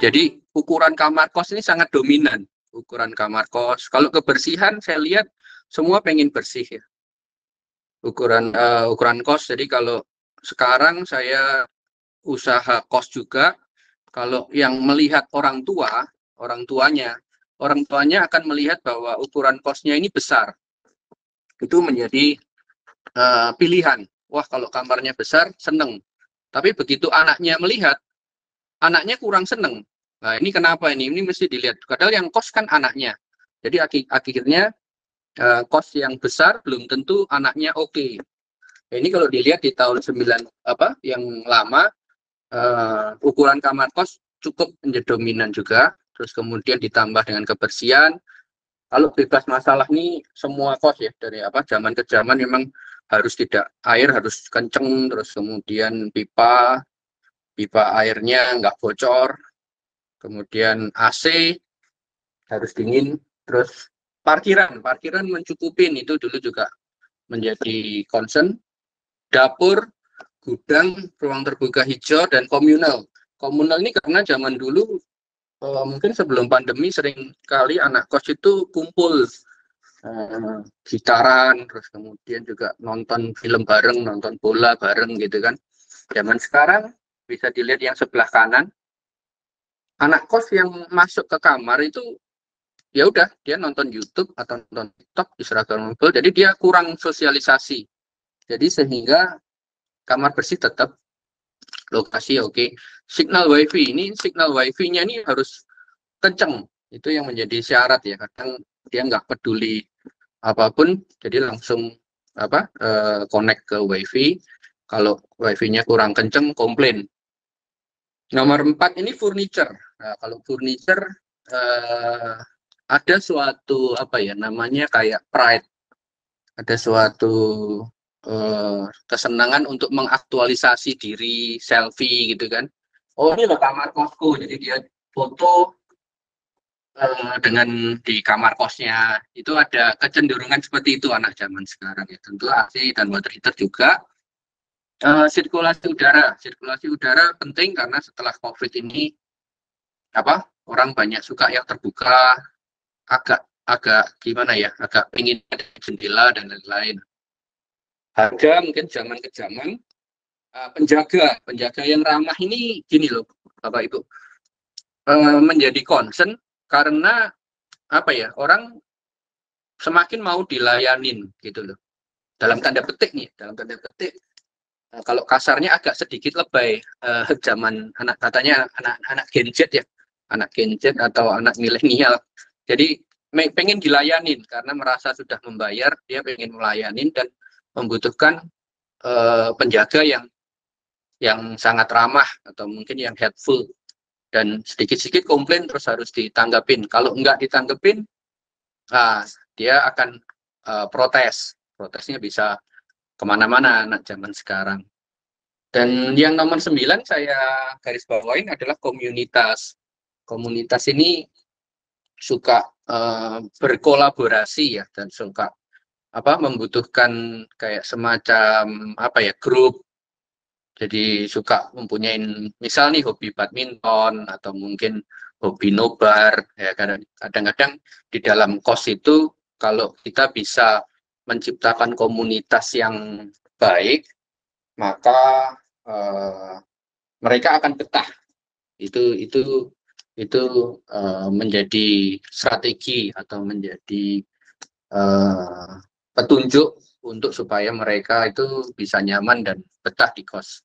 Jadi ukuran kamar kos ini sangat dominan. Ukuran kamar kos. Kalau kebersihan saya lihat semua pengen bersih ya. Ukuran kos. Jadi kalau sekarang saya usaha kos juga, kalau yang melihat orang tuanya akan melihat bahwa ukuran kosnya ini besar. Itu menjadi pilihan. Wah, kalau kamarnya besar, seneng. Tapi begitu anaknya melihat, anaknya kurang seneng. Nah, ini kenapa ini? Ini mesti dilihat. Padahal yang kos kan anaknya. Jadi akhirnya kos yang besar belum tentu anaknya oke. Nah, ini kalau dilihat di tahun yang lama, ukuran kamar kos cukup menjadi dominan juga. Terus kemudian ditambah dengan kebersihan. Kalau bebas masalah nih semua kos ya, dari zaman ke zaman memang harus tidak, air harus kenceng, terus kemudian pipa airnya nggak bocor, kemudian AC harus dingin, terus parkiran mencukupin, itu dulu juga menjadi concern. Dapur, gudang, ruang terbuka hijau, dan komunal. Komunal ini karena zaman dulu mungkin sebelum pandemi sering kali anak kos itu kumpul gitaran, terus kemudian juga nonton film bareng, nonton bola bareng gitu kan. Zaman sekarang bisa dilihat yang sebelah kanan, anak kos yang masuk ke kamar itu ya udah dia nonton YouTube atau nonton TikTok di seragam mobil, jadi dia kurang sosialisasi. Jadi sehingga kamar bersih tetap, lokasi oke. Signal wifi-nya ini harus kenceng, itu yang menjadi syarat ya. Kadang dia nggak peduli apapun, jadi langsung connect ke wifi. Kalau wifi-nya kurang kenceng, komplain. Nomor 4 ini furniture. Nah, kalau furniture ada suatu namanya kayak pride, ada suatu kesenangan untuk mengaktualisasi diri, selfie gitu kan. Oh, ini loh kamar kosku, jadi dia foto dengan di kamar kosnya. Itu ada kecenderungan seperti itu anak zaman sekarang ya. Tentu AC dan water heater juga. Sirkulasi udara penting karena setelah COVID ini orang banyak suka yang terbuka, agak gimana ya, agak pengen ada jendela dan lain-lain. Harga mungkin zaman ke zaman. Penjaga yang ramah ini gini loh Bapak Ibu, menjadi concern karena orang semakin mau dilayanin gitu loh, dalam tanda petik. Kalau kasarnya agak sedikit lebay, zaman katanya anak Gen Z ya, anak Gen Z atau anak milenial. Jadi pengen dilayanin karena merasa sudah membayar, dia pengen melayanin dan membutuhkan penjaga yang sangat ramah atau mungkin yang helpful, dan sedikit-sedikit komplain terus harus ditanggapin. Kalau enggak ditanggapin, dia akan protesnya bisa kemana-mana anak zaman sekarang. Dan yang nomor 9 saya garis bawain adalah komunitas. Komunitas ini suka berkolaborasi ya, dan suka membutuhkan kayak semacam grup. Jadi suka mempunyai misal nih hobi badminton atau mungkin hobi nobar ya. Kadang-kadang di dalam kos itu kalau kita bisa menciptakan komunitas yang baik, maka mereka akan betah. Itu menjadi strategi atau menjadi petunjuk untuk supaya mereka itu bisa nyaman dan betah di kos.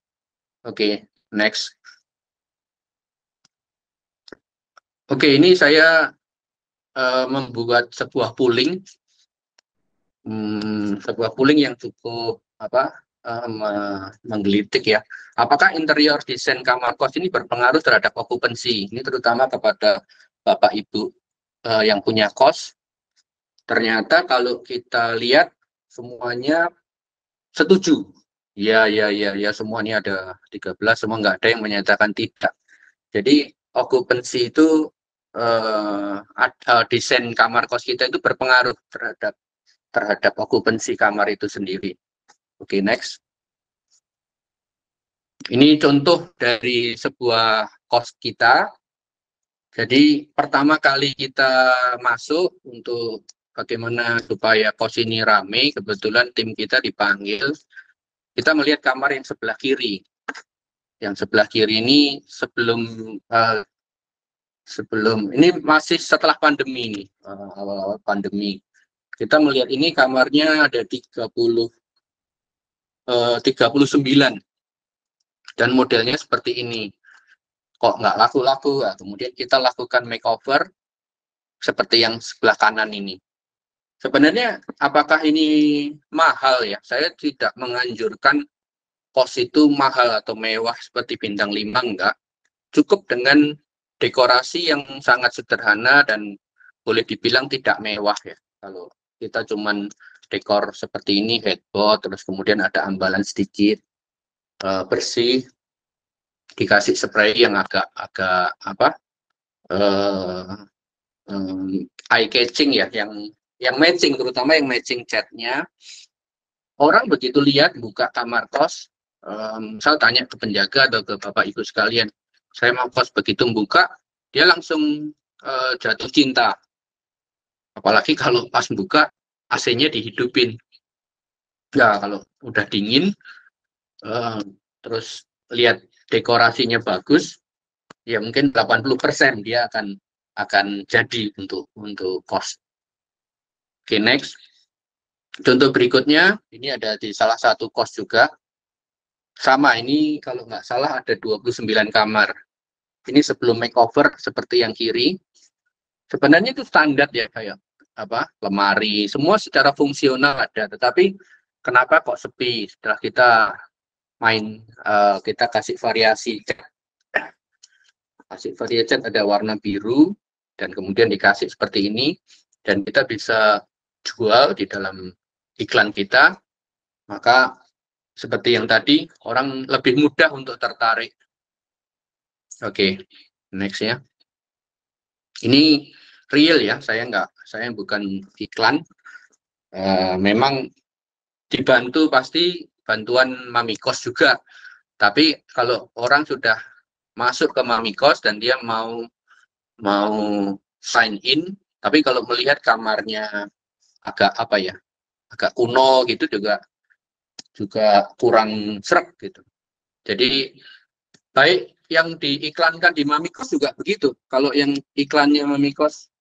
Oke, next. Oke, ini saya membuat sebuah polling, yang cukup menggelitik ya. Apakah interior desain kamar kos ini berpengaruh terhadap okupansi? Ini terutama kepada Bapak Ibu yang punya kos. Ternyata kalau kita lihat semuanya setuju. Ya, semuanya ada 13, semua nggak ada yang menyatakan tidak. Jadi okupansi itu desain kamar kos kita itu berpengaruh terhadap okupansi kamar itu sendiri. Oke, next. Ini contoh dari sebuah kos kita. Jadi pertama kali kita masuk untuk bagaimana supaya kos ini ramai, kebetulan tim kita dipanggil, kita melihat kamar yang sebelah kiri. Yang sebelah kiri ini sebelum ini masih setelah pandemi ini, awal-awal pandemi. Kita melihat ini kamarnya ada 39 dan modelnya seperti ini. Kok nggak laku-laku? Nah, kemudian kita lakukan makeover seperti yang sebelah kanan ini. Sebenarnya apakah ini mahal ya? Saya tidak menganjurkan kos itu mahal atau mewah seperti bintang 5, enggak. Cukup dengan dekorasi yang sangat sederhana dan boleh dibilang tidak mewah ya. Kalau kita cuman dekor seperti ini, headboard, terus kemudian ada ambalan sedikit, bersih, dikasih spray yang agak apa, eye catching ya, yang matching, terutama yang matching catnya. Orang begitu lihat buka kamar kos, misal tanya ke penjaga atau ke bapak ibu sekalian, saya mau kos, begitu buka dia langsung jatuh cinta. Apalagi kalau pas buka AC-nya dihidupin. Ya kalau udah dingin, terus lihat dekorasinya bagus, ya mungkin 80% dia akan jadi untuk kos. Oke, next. Contoh berikutnya, ini ada di salah satu kos juga. Sama, ini kalau nggak salah ada 29 kamar. Ini sebelum makeover seperti yang kiri. Sebenarnya itu standar ya, kayak apa, lemari, semua secara fungsional ada. Tetapi kenapa kok sepi? Setelah kita kita kasih variasi cat. Kasih variasi cat, ada warna biru, dan kemudian dikasih seperti ini. Dan kita bisa jual di dalam iklan kita, maka seperti yang tadi, orang lebih mudah untuk tertarik. Oke, next ya. Ini real ya, saya bukan iklan. Memang dibantu, pasti bantuan Mamikos juga. Tapi kalau orang sudah masuk ke Mamikos dan dia mau sign in, tapi kalau melihat kamarnya agak apa ya, agak kuno gitu, juga kurang sreg gitu. Jadi baik yang diiklankan di Mamikos juga begitu. Kalau yang iklannya Mamikos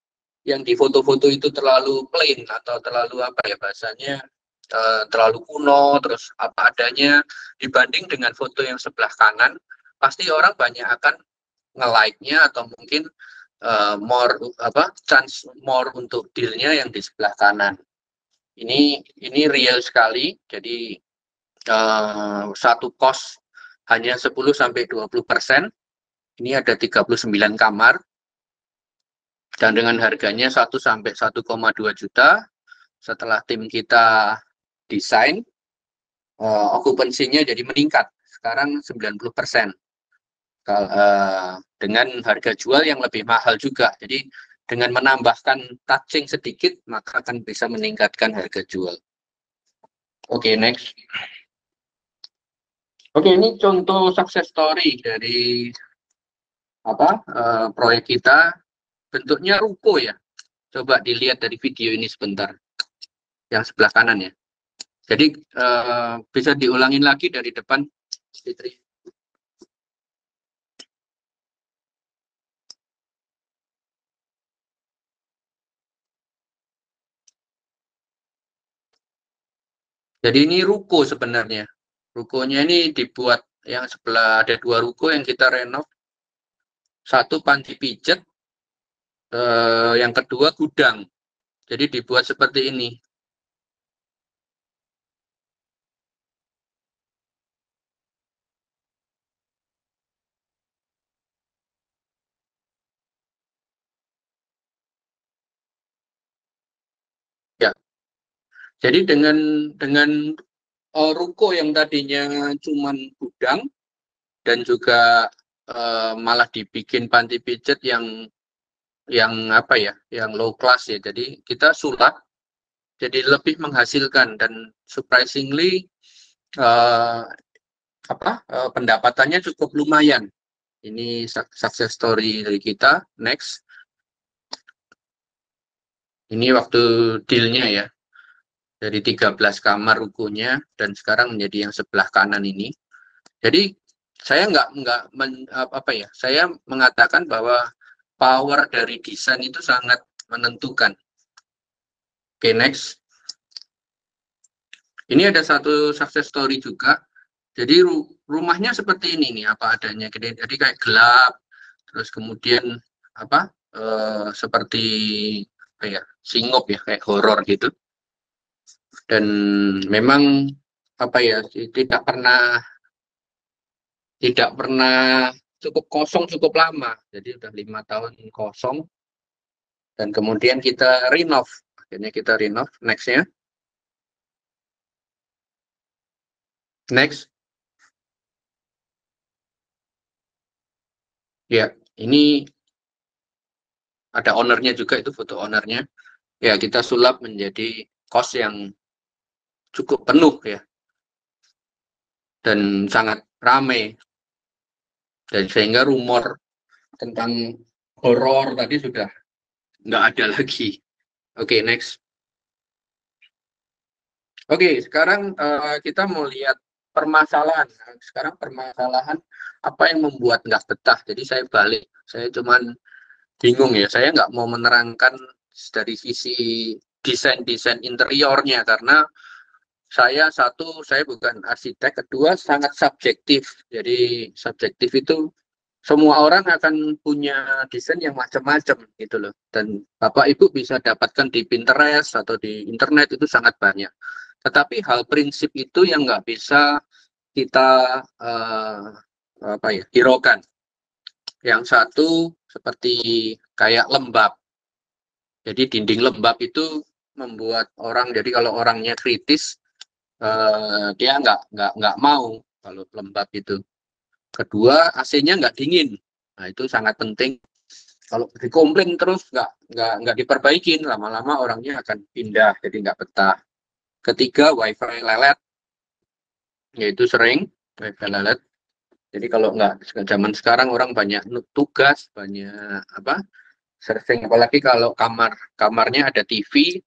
yang di foto-foto itu terlalu plain atau terlalu apa ya bahasanya, terlalu kuno, terus apa adanya, dibanding dengan foto yang sebelah kanan, pasti orang banyak akan nge-like-nya atau mungkin chance more untuk deal-nya yang di sebelah kanan. Ini real sekali. Jadi satu kos hanya 10-20%. Ini ada 39 kamar. Dan dengan harganya 1-1,2 juta. Setelah tim kita desain, okupansinya jadi meningkat. Sekarang 90%. Dengan harga jual yang lebih mahal juga. Jadi dengan menambahkan touching sedikit, maka akan bisa meningkatkan harga jual. Oke, next. Oke, ini contoh success story dari proyek kita. Bentuknya ruko ya. Coba dilihat dari video ini sebentar. Yang sebelah kanan ya. Jadi bisa diulangin lagi dari depan, Fitri. Jadi ini ruko sebenarnya. Rukonya ini dibuat, yang sebelah ada 2 ruko yang kita renov. Satu panti pijat, yang kedua gudang. Jadi dibuat seperti ini. Ya. Jadi dengan ruko yang tadinya cuman gudang dan juga malah dibikin panti pijat yang apa ya, yang low class ya. Jadi kita sulap jadi lebih menghasilkan, dan surprisingly pendapatannya cukup lumayan. Ini success story dari kita. Next. Ini waktu dealnya ya. Dari 13 kamar rukunya dan sekarang menjadi yang sebelah kanan ini. Jadi saya apa ya? Saya mengatakan bahwa power dari desain itu sangat menentukan. Oke, next. Ini ada satu success story juga. Jadi rumahnya seperti ini nih, apa adanya. Jadi kayak gelap, terus kemudian apa? Seperti apa ya? Singop ya, kayak horor gitu. Dan memang apa ya? Tidak pernah cukup kosong cukup lama. Jadi udah 5 tahun kosong. Dan kemudian kita renov. Akhirnya kita renov. Next-nya. Next. Ya, ini ada ownernya juga, itu foto ownernya. Ya, kita sulap menjadi kos yang cukup penuh ya. Dan sangat ramai. Dan sehingga rumor tentang horor tadi sudah nggak ada lagi. Oke, next. Oke, sekarang kita mau lihat permasalahan. Sekarang permasalahan apa yang membuat nggak betah. Jadi saya balik. Saya cuman bingung ya. Saya nggak mau menerangkan dari sisi desain-desain interiornya karena saya bukan arsitek. Kedua, sangat subjektif. Jadi subjektif itu semua orang akan punya desain yang macam-macam gitu loh. Dan Bapak Ibu bisa dapatkan di Pinterest atau di internet itu sangat banyak. Tetapi hal prinsip itu yang nggak bisa kita apa ya, hiraukan. Yang satu seperti kayak lembab. Jadi dinding lembab itu membuat orang, jadi kalau orangnya kritis, dia nggak mau kalau lembab itu. Kedua, AC-nya nggak dingin. Nah, itu sangat penting. Kalau dikomplain terus nggak diperbaikin, lama-lama orangnya akan pindah, jadi nggak betah. Ketiga, wifi lelet, yaitu sering wifi lelet. Jadi kalau nggak zaman sekarang orang banyak tugas, banyak apa surfing, apalagi kalau kamarnya ada TV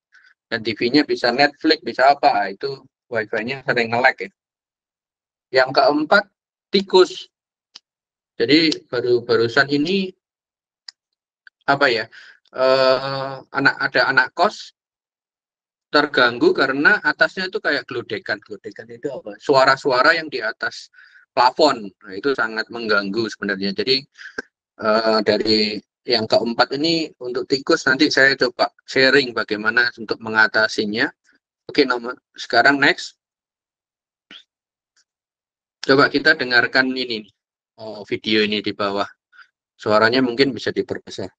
dan TV-nya bisa Netflix, bisa apa, itu wifi-nya sering nge-lag ya. Yang keempat, tikus. Jadi barusan ini apa ya? Ada anak kos terganggu karena atasnya itu kayak glodekan. Glodekan itu apa? Suara-suara yang di atas plafon. Nah, itu sangat mengganggu sebenarnya. Jadi dari yang keempat ini untuk tikus nanti saya coba sharing bagaimana untuk mengatasinya. Oke, sekarang next. Coba kita dengarkan ini video ini di bawah. Suaranya mungkin bisa diperbesar.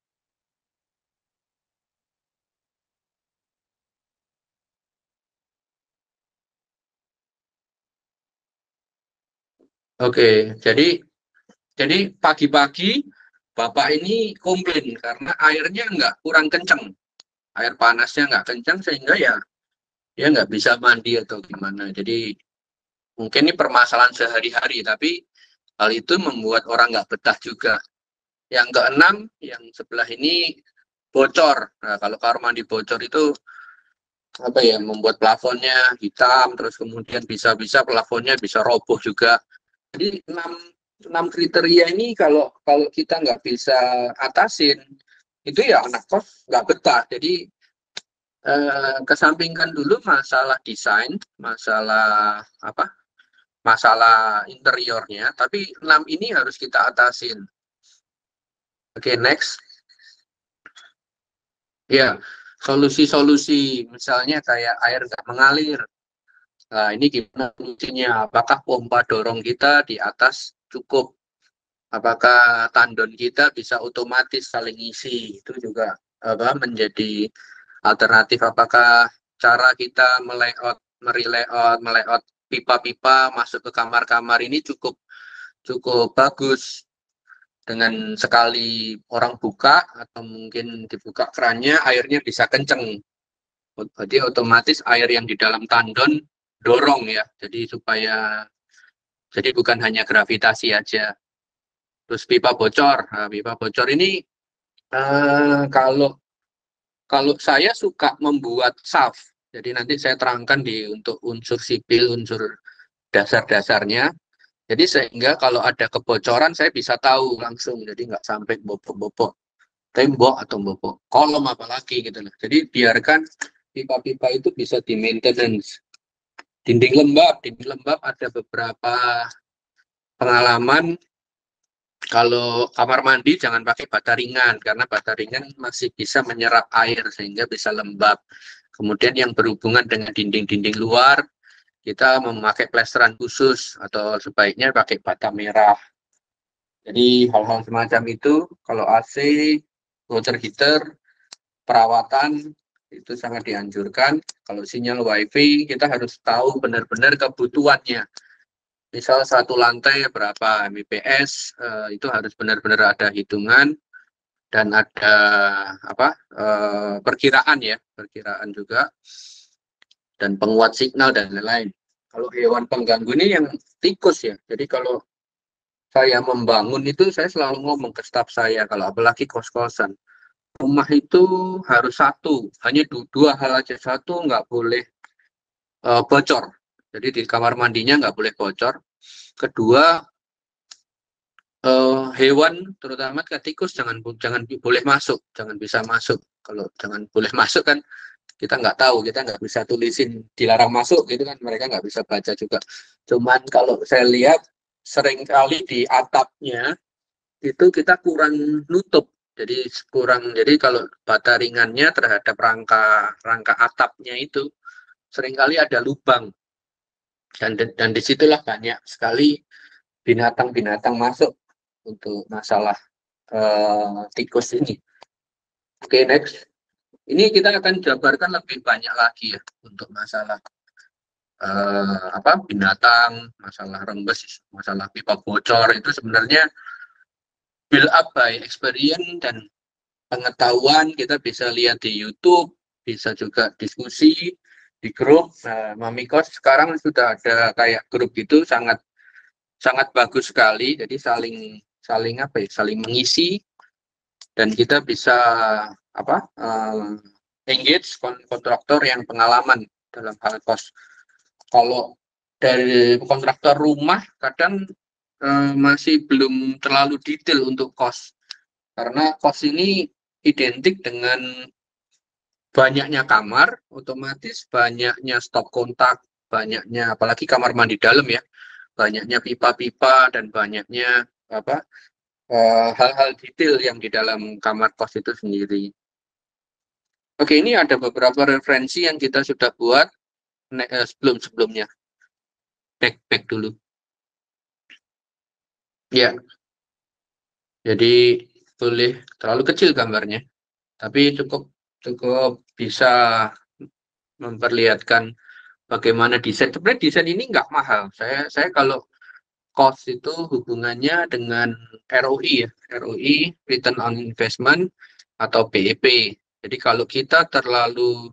Oke, jadi pagi-pagi Bapak ini komplain karena airnya kurang kenceng. Air panasnya nggak kencang sehingga ya dia nggak bisa mandi atau gimana. Jadi mungkin ini permasalahan sehari-hari, tapi hal itu membuat orang nggak betah juga. Yang keenam, yang sebelah ini bocor. Nah, kalau kamar mandi bocor itu apa ya, membuat plafonnya hitam, terus kemudian bisa-bisa plafonnya bisa roboh juga. Jadi enam kriteria ini kalau kalau kita nggak bisa atasin, itu ya anak kos nggak betah. Jadi kesampingkan dulu masalah desain, masalah apa, masalah interiornya, tapi 6 ini harus kita atasin. Oke, next. Ya, solusi-solusi misalnya kayak air nggak mengalir. Nah, ini gimana solusinya? Apakah pompa dorong kita di atas cukup? Apakah tandon kita bisa otomatis saling isi? Itu juga apa menjadi alternatif. Apakah cara kita melayout pipa-pipa masuk ke kamar-kamar ini cukup cukup bagus, dengan sekali orang buka atau mungkin dibuka kerannya airnya bisa kenceng. Jadi otomatis air yang di dalam tandon dorong ya. Jadi bukan hanya gravitasi aja. Terus pipa bocor. Nah, pipa bocor ini kalau saya suka membuat SAF. Jadi nanti saya terangkan untuk unsur sipil, unsur dasar-dasarnya. Jadi sehingga kalau ada kebocoran saya bisa tahu langsung. Jadi nggak sampai bobok-bobok tembok atau bobok kolom apalagi gitu loh. Jadi biarkan pipa-pipa itu bisa di maintenance. Dinding lembab ada beberapa pengalaman. Kalau kamar mandi jangan pakai bata ringan karena bata ringan masih bisa menyerap air sehingga bisa lembab. Kemudian yang berhubungan dengan dinding-dinding luar kita memakai plesteran khusus atau sebaiknya pakai bata merah. Jadi hal-hal semacam itu kalau AC, water heater, perawatan itu sangat dianjurkan. Kalau sinyal WiFi kita harus tahu benar-benar kebutuhannya. Misal satu lantai berapa Mbps, itu harus benar-benar ada hitungan dan ada perkiraan ya, perkiraan juga dan penguat signal dan lain-lain. Kalau hewan pengganggu ini yang tikus ya. Jadi kalau saya membangun itu saya selalu ngomong ke staf saya kalau apalagi kos-kosan. Rumah itu harus satu, hanya dua hal aja. Satu nggak boleh bocor. Jadi di kamar mandinya nggak boleh bocor. Kedua, hewan terutama tikus jangan boleh masuk, jangan bisa masuk. Kalau jangan boleh masuk kan kita nggak tahu, kita nggak bisa tulisin dilarang masuk gitu kan, mereka nggak bisa baca juga. Cuman kalau saya lihat sering kali di atapnya itu kita kurang nutup. Jadi kalau bata ringannya terhadap rangka atapnya itu seringkali ada lubang dan disitulah banyak sekali binatang-binatang masuk untuk masalah tikus ini. Oke, next. Ini kita akan jabarkan lebih banyak lagi ya untuk masalah binatang, masalah rembes, masalah pipa bocor itu sebenarnya build up by experience dan pengetahuan. Kita bisa lihat di YouTube, bisa juga diskusi di grup. Mamikos sekarang sudah ada kayak grup itu sangat bagus sekali. Jadi saling mengisi dan kita bisa engage kontraktor yang pengalaman dalam hal kos. Kalau dari kontraktor rumah kadang masih belum terlalu detail untuk kos karena kos ini identik dengan banyaknya kamar, otomatis banyaknya stop kontak, banyaknya apalagi kamar mandi dalam ya, banyaknya pipa-pipa dan banyaknya hal-hal detail yang di dalam kamar kos itu sendiri. Oke, ini ada beberapa referensi yang kita sudah buat sebelumnya. Back dulu. Ya, jadi boleh terlalu kecil gambarnya, tapi cukup bisa memperlihatkan bagaimana desain. Sebenarnya desain ini nggak mahal. Saya kalau cost itu hubungannya dengan ROI ya, ROI Return on Investment atau BEP. Jadi kalau kita terlalu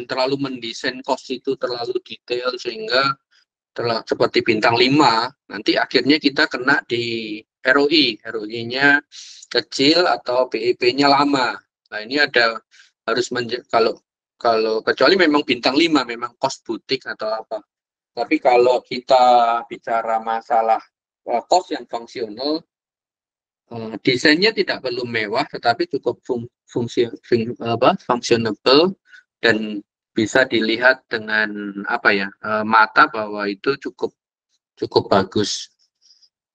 terlalu mendesain cost itu terlalu detail sehingga seperti bintang 5, nanti akhirnya kita kena di ROI, ROI-nya kecil atau BEP-nya lama. Nah, ini harus kalau kecuali memang bintang 5 memang cost butik atau apa. Tapi kalau kita bicara masalah cost yang fungsional, desainnya tidak perlu mewah tetapi cukup functionable dan bisa dilihat dengan mata bahwa itu cukup bagus.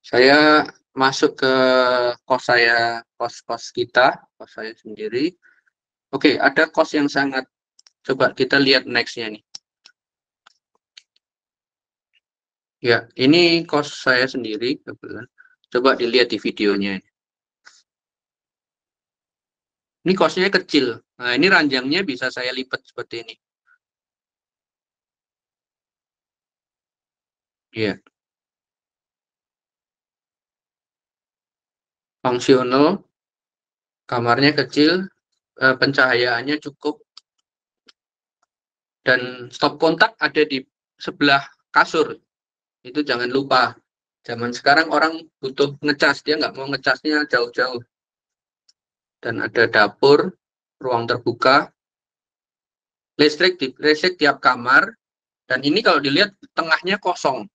Saya masuk ke kos saya sendiri. Oke, ada kos yang sangat, coba kita lihat next-nya nih. Ya, ini kos saya sendiri kebetulan. Coba dilihat di videonya. Ini kosnya kecil. Nah, ini ranjangnya bisa saya lipat seperti ini. Ya. Fungsional, kamarnya kecil, pencahayaannya cukup, dan stop kontak ada di sebelah kasur. Itu jangan lupa. Zaman sekarang orang butuh ngecas, dia nggak mau ngecasnya jauh-jauh. Dan ada dapur, ruang terbuka, listrik tiap kamar. Dan ini kalau dilihat tengahnya kosong.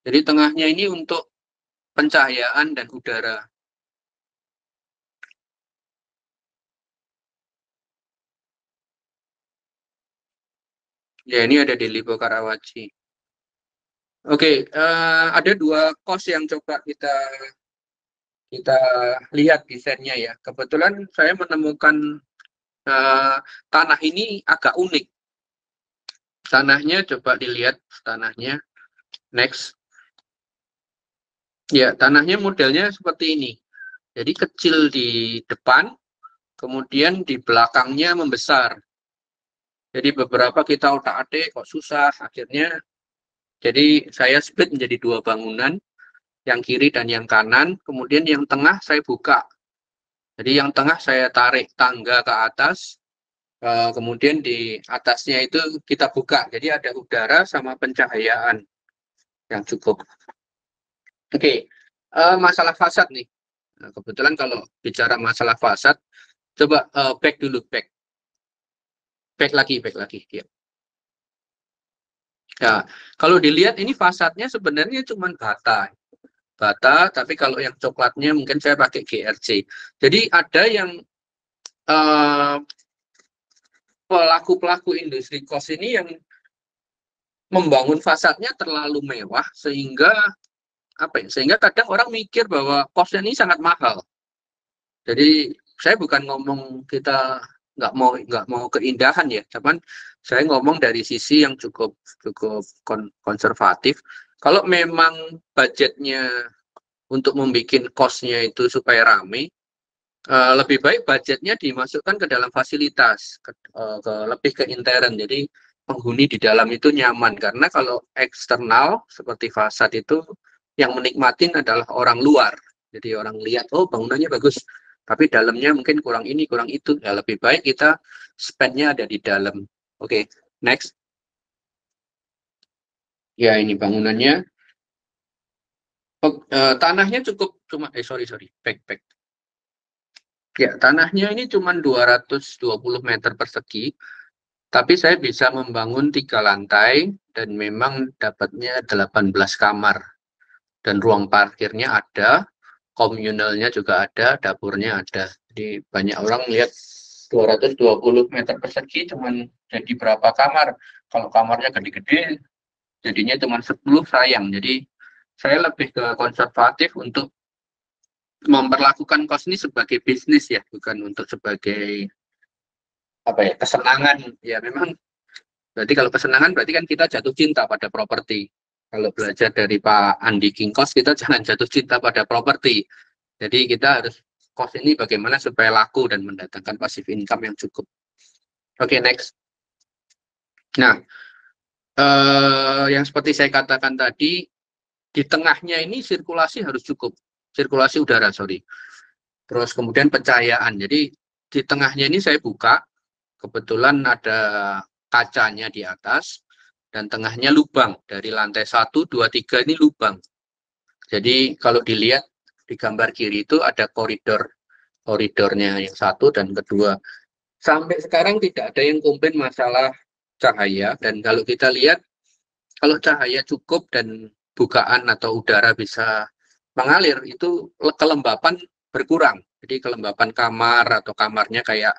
Jadi tengahnya ini untuk pencahayaan dan udara. Ya, ini ada di Lipo Karawaci. Oke, ada dua kos yang coba kita kita lihat desainnya ya. Kebetulan saya menemukan eh, tanah ini agak unik. Tanahnya coba dilihat tanahnya. Next. Ya, tanahnya modelnya seperti ini. Jadi kecil di depan, kemudian di belakangnya membesar. Jadi beberapa kita otak-atik kok susah. Akhirnya jadi saya split menjadi dua bangunan, yang kiri dan yang kanan. Kemudian yang tengah saya buka. Jadi yang tengah saya tarik tangga ke atas, kemudian di atasnya itu kita buka. Jadi ada udara sama pencahayaan yang cukup. Oke, masalah fasad nih. Nah, kebetulan kalau bicara masalah fasad, coba back dulu, back lagi. Ya. Ya, kalau dilihat ini fasadnya sebenarnya cuma bata, tapi kalau yang coklatnya mungkin saya pakai GRC. Jadi ada yang eh, pelaku-pelaku industri kos ini yang membangun fasadnya terlalu mewah sehingga apa ya? Sehingga kadang orang mikir bahwa kosnya ini sangat mahal. Jadi saya bukan ngomong kita nggak mau keindahan ya, cuman saya ngomong dari sisi yang cukup cukup konservatif. Kalau memang budgetnya untuk membuat kosnya itu supaya rame, lebih baik budgetnya dimasukkan ke dalam fasilitas, lebih ke intern. Jadi penghuni di dalam itu nyaman karena kalau eksternal seperti fasad itu yang menikmatin adalah orang luar. Jadi orang lihat, oh bangunannya bagus, tapi dalamnya mungkin kurang ini, kurang itu. Ya lebih baik kita spend-nya ada di dalam. Oke, next. Ya ini bangunannya. Oh, tanahnya cukup cuma, sorry, back. Ya, tanahnya ini cuma 220 meter persegi, tapi saya bisa membangun 3 lantai dan memang dapatnya 18 kamar. Dan ruang parkirnya ada, komunalnya juga ada, dapurnya ada. Jadi banyak orang lihat 220 meter persegi cuma jadi berapa kamar. Kalau kamarnya gede-gede, jadinya cuma 10, sayang. Jadi saya lebih ke konservatif untuk memperlakukan kos ini sebagai bisnis ya, bukan untuk sebagai apa ya, kesenangan. Ya memang berarti kalau kesenangan berarti kan kita jatuh cinta pada properti. Kalau belajar dari Pak Andi Kingkos, kita jangan jatuh cinta pada properti. Jadi kita harus kos ini bagaimana supaya laku dan mendatangkan passive income yang cukup. Oke, next. Nah, yang seperti saya katakan tadi, di tengahnya ini sirkulasi harus cukup. Sirkulasi udara, sorry. Terus kemudian pencahayaan. Jadi di tengahnya ini saya buka, kebetulan ada kacanya di atas, dan tengahnya lubang. Dari lantai 1, 2, 3 ini lubang. Jadi kalau dilihat di gambar kiri itu ada koridornya yang satu dan kedua. Sampai sekarang tidak ada yang komplain masalah cahaya. Dan kalau kita lihat, kalau cahaya cukup dan bukaan atau udara bisa mengalir, itu kelembapan berkurang. Jadi kelembapan kamar atau kamarnya kayak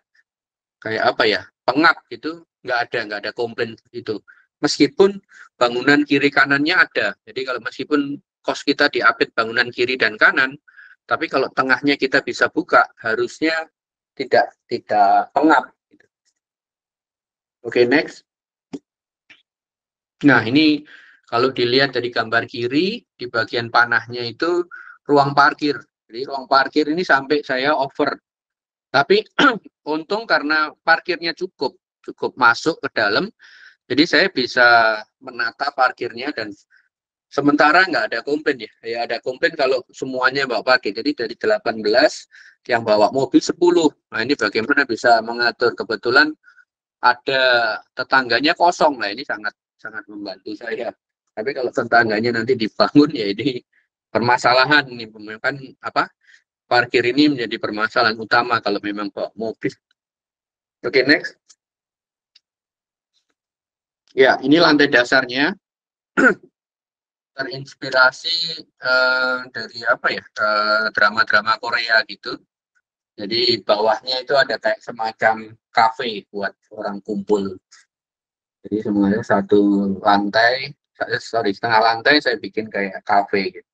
kayak apa ya, pengap gitu, nggak ada komplain itu. Meskipun bangunan kiri kanannya ada. Jadi kalau meskipun kos kita diapit bangunan kiri dan kanan, tapi kalau tengahnya kita bisa buka, harusnya tidak pengap. Oke, next. Nah, ini kalau dilihat dari gambar kiri, di bagian panahnya itu ruang parkir. Jadi ruang parkir ini sampai saya over. Tapi untung karena parkirnya cukup masuk ke dalam, jadi saya bisa menata parkirnya dan sementara nggak ada komplain ya. Ya ada komplain kalau semuanya bawa parkir. Jadi dari 18 yang bawa mobil 10. Nah ini bagaimana bisa mengatur. Kebetulan ada tetangganya kosong. Nah ini sangat sangat membantu saya. Tapi kalau tetangganya nanti dibangun ya ini permasalahan ini, kan apa? Parkir ini menjadi permasalahan utama kalau memang bawa mobil. Oke, next. Ya, ini lantai dasarnya. Terinspirasi dari apa ya, drama-drama Korea gitu. Jadi bawahnya itu ada kayak semacam kafe buat orang kumpul. Jadi semuanya satu lantai, setengah lantai saya bikin kayak kafe gitu.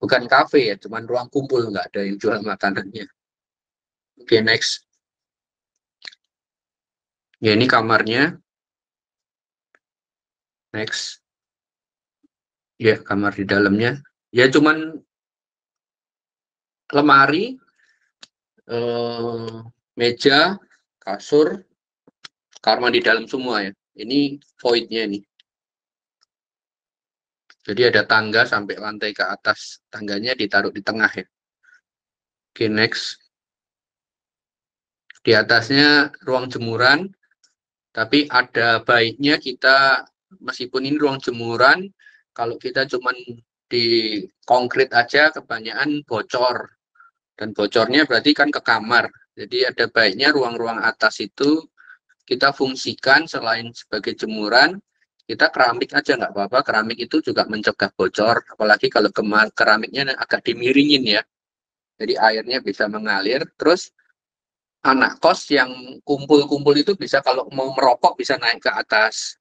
Bukan kafe ya, cuman ruang kumpul, nggak ada yang jual makanannya. Oke, next. Ya, ini kamarnya. Next. Ya, kamar di dalamnya. Ya, cuman lemari, meja, kasur, kamar di dalam semua ya. Ini void-nya nih. Jadi ada tangga sampai lantai ke atas. Tangganya ditaruh di tengah ya. Oke, next. Di atasnya ruang jemuran. Tapi ada baiknya kita, meskipun ini ruang jemuran, kalau kita cuman di konkrit aja kebanyakan bocor. Dan bocornya berarti kan ke kamar. Jadi ada baiknya ruang-ruang atas itu kita fungsikan selain sebagai jemuran, kita keramik aja nggak apa-apa. Keramik itu juga mencegah bocor, apalagi kalau keramiknya agak dimiringin ya. Jadi airnya bisa mengalir. Terus anak kos yang kumpul-kumpul itu bisa kalau mau merokok bisa naik ke atas.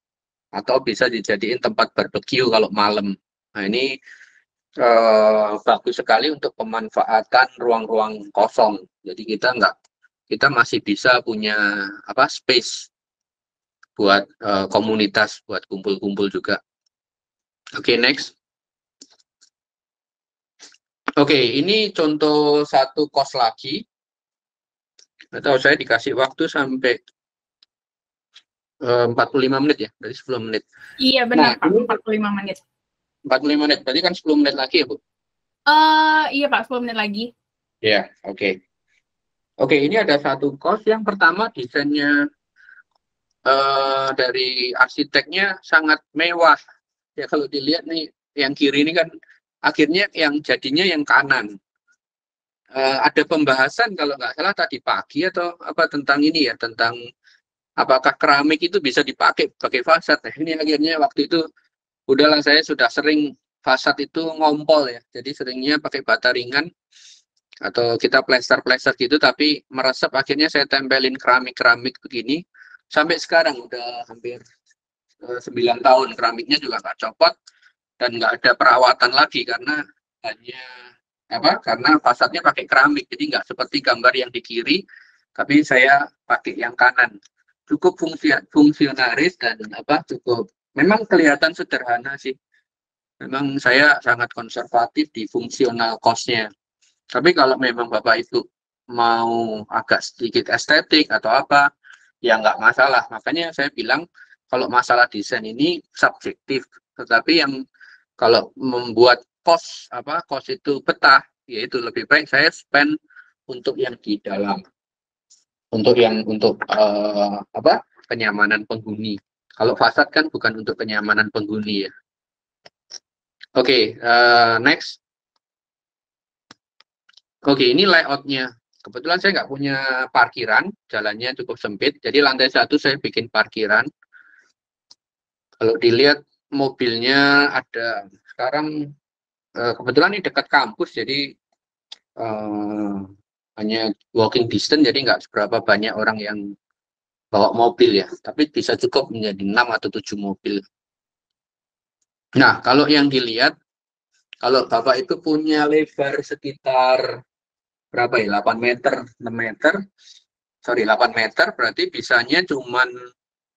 Atau bisa dijadiin tempat barbeque kalau malam. Nah ini bagus sekali untuk pemanfaatan ruang-ruang kosong. Jadi kita masih bisa punya apa space buat komunitas, buat kumpul-kumpul juga. Oke, next. Oke, ini contoh satu kos lagi. Atau saya dikasih waktu sampai 45 menit ya, berarti 10 menit. Iya benar, Pak, 45 menit. 45 menit, berarti kan 10 menit lagi ya, Bu? Iya, Pak, 10 menit lagi. Ya, oke. Oke, ini ada satu kos. Yang pertama desainnya dari arsiteknya sangat mewah. Ya kalau dilihat nih, yang kiri ini kan akhirnya yang jadinya yang kanan. Ada pembahasan kalau nggak salah tadi pagi atau apa tentang ini ya, tentang apakah keramik itu bisa dipakai sebagai fasad. Nah, ini akhirnya waktu itu udahlah, saya sudah sering fasad itu ngompol ya. Jadi seringnya pakai bata ringan atau kita plester-plester gitu, tapi meresap akhirnya saya tempelin keramik-keramik begini. Sampai sekarang udah hampir 9 tahun keramiknya juga nggak copot dan nggak ada perawatan lagi karena hanya apa? Karena fasadnya pakai keramik, jadi nggak seperti gambar yang di kiri, tapi saya pakai yang kanan. Cukup fungsionaris dan apa? Cukup. Memang kelihatan sederhana sih. Memang saya sangat konservatif di fungsional cost-nya. Tapi kalau memang Bapak Ibu mau agak sedikit estetik atau apa, ya nggak masalah. Makanya saya bilang kalau masalah desain ini subjektif. Tetapi yang kalau membuat kos itu betah, yaitu lebih baik saya spend untuk yang di dalam, untuk kenyamanan penghuni. Kalau fasad kan bukan untuk kenyamanan penghuni ya. Oke, next. Oke, ini layoutnya. Kebetulan saya nggak punya parkiran, jalannya cukup sempit. Jadi lantai 1 saya bikin parkiran. Kalau dilihat mobilnya ada sekarang kebetulan ini dekat kampus, jadi hanya walking distance, jadi nggak seberapa banyak orang yang bawa mobil ya. Tapi bisa cukup menjadi 6 atau 7 mobil. Nah, kalau yang dilihat, kalau Bapak itu punya lebar sekitar berapa ya, 8 meter, 6 meter, sorry 8 meter, berarti bisanya cuman,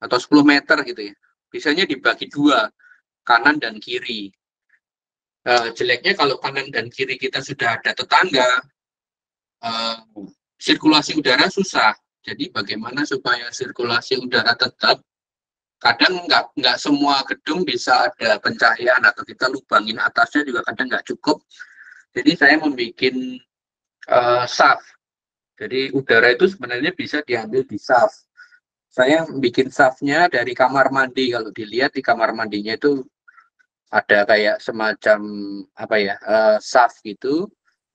atau 10 meter gitu ya, bisanya dibagi dua, kanan dan kiri. Jeleknya kalau kanan dan kiri kita sudah ada tetangga, sirkulasi udara susah. Jadi bagaimana supaya sirkulasi udara tetap, kadang nggak semua gedung bisa ada pencahayaan, atau kita lubangin atasnya juga kadang nggak cukup. Jadi saya membuat shaft. Jadi udara itu sebenarnya bisa diambil di shaft. Saya bikin shaftnya dari kamar mandi. Kalau dilihat di kamar mandinya itu ada kayak semacam apa ya, shaft gitu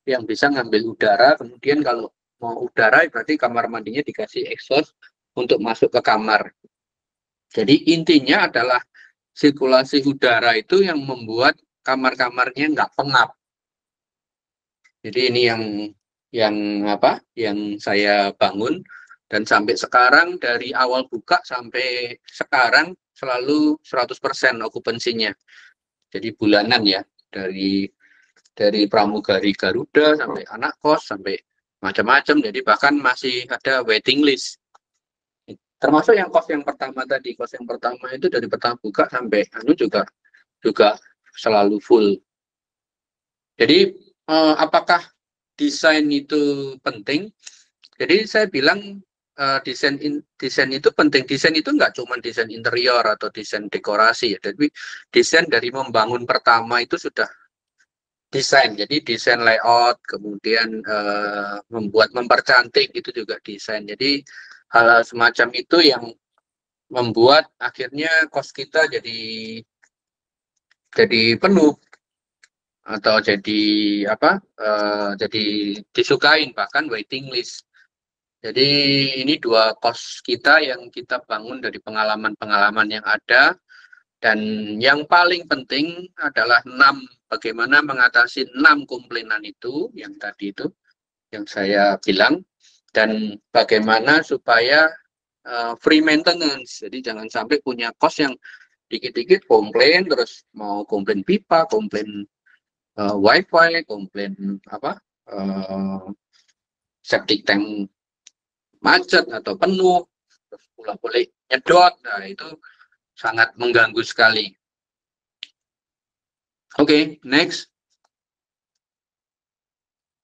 yang bisa ngambil udara. Kemudian kalau mau udara berarti kamar mandinya dikasih exhaust untuk masuk ke kamar. Jadi intinya adalah sirkulasi udara itu yang membuat kamar-kamarnya nggak pengap. Jadi ini yang apa? Yang saya bangun, dan sampai sekarang dari awal buka sampai sekarang selalu 100% okupansinya. Jadi bulanan ya, dari pramugari Garuda sampai anak kos sampai macam-macam. Jadi bahkan masih ada waiting list. Termasuk yang kos yang pertama tadi, kos yang pertama itu dari pertama buka sampai juga selalu full. Jadi apakah desain itu penting? Jadi saya bilang desain itu penting. Desain itu nggak cuma desain interior atau desain dekorasi ya, tapi desain dari membangun pertama itu sudah desain. Jadi desain layout, kemudian mempercantik itu juga desain. Jadi hal semacam itu yang membuat akhirnya kos kita jadi penuh atau jadi apa? Jadi disukain, bahkan waiting list. Jadi ini dua kos kita yang kita bangun dari pengalaman-pengalaman yang ada, dan yang paling penting adalah bagaimana mengatasi 6 komplainan itu yang tadi itu yang saya bilang, dan bagaimana supaya free maintenance. Jadi jangan sampai punya kos yang dikit-dikit komplain, terus mau komplain pipa, komplain wifi, komplain apa septic tank macet atau penuh, terus bolak-balik nyedot. Nah, itu sangat mengganggu sekali. Oke, next.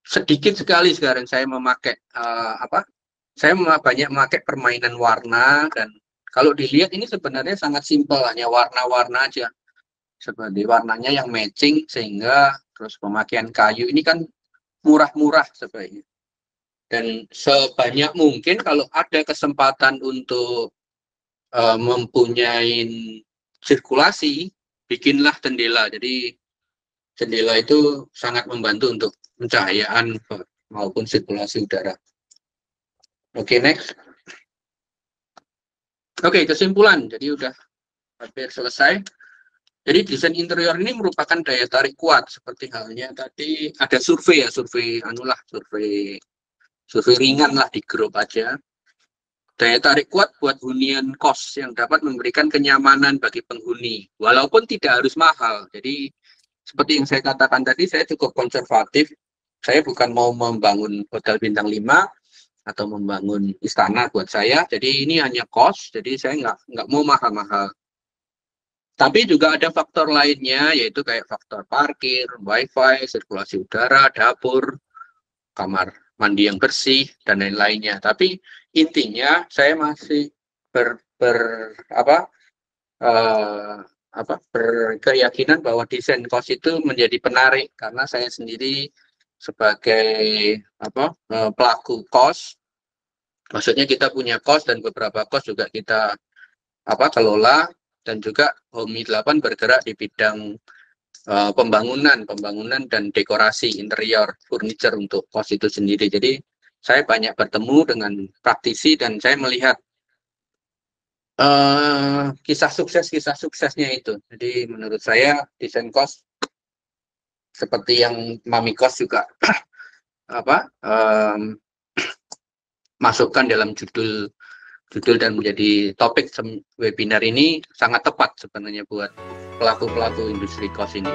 Sedikit sekali sekarang saya memakai saya banyak memakai permainan warna, dan kalau dilihat ini sebenarnya sangat simpel, hanya warna-warna aja. Seperti warnanya yang matching, sehingga terus pemakaian kayu ini kan murah-murah sebenarnya. Dan sebanyak mungkin kalau ada kesempatan untuk mempunyai sirkulasi, bikinlah jendela. Jadi jendela itu sangat membantu untuk pencahayaan maupun sirkulasi udara. Oke, next. Oke, kesimpulan. Jadi udah hampir selesai. Jadi desain interior ini merupakan daya tarik kuat, seperti halnya tadi ada survei survei ringan lah di grup aja. Daya tarik kuat buat hunian kos yang dapat memberikan kenyamanan bagi penghuni, walaupun tidak harus mahal. Jadi seperti yang saya katakan tadi, saya cukup konservatif. Saya bukan mau membangun hotel bintang 5 atau membangun istana buat saya. Jadi ini hanya kos, jadi saya nggak mau mahal-mahal. Tapi juga ada faktor lainnya, yaitu kayak faktor parkir, wifi, sirkulasi udara, dapur, kamar mandi yang bersih, dan lain-lainnya. Tapi intinya saya masih berkeyakinan bahwa desain kos itu menjadi penarik, karena saya sendiri sebagai pelaku kos, maksudnya kita punya kos dan beberapa kos juga kita kelola, dan juga Homi 8 bergerak di bidang pembangunan dan dekorasi interior furniture untuk kos itu sendiri. Jadi saya banyak bertemu dengan praktisi, dan saya melihat kisah suksesnya itu. Jadi menurut saya desain kos seperti yang Mami Kos juga masukkan dalam judul dan menjadi topik webinar ini, sangat tepat sebenarnya buat pelaku-pelaku industri kos ini.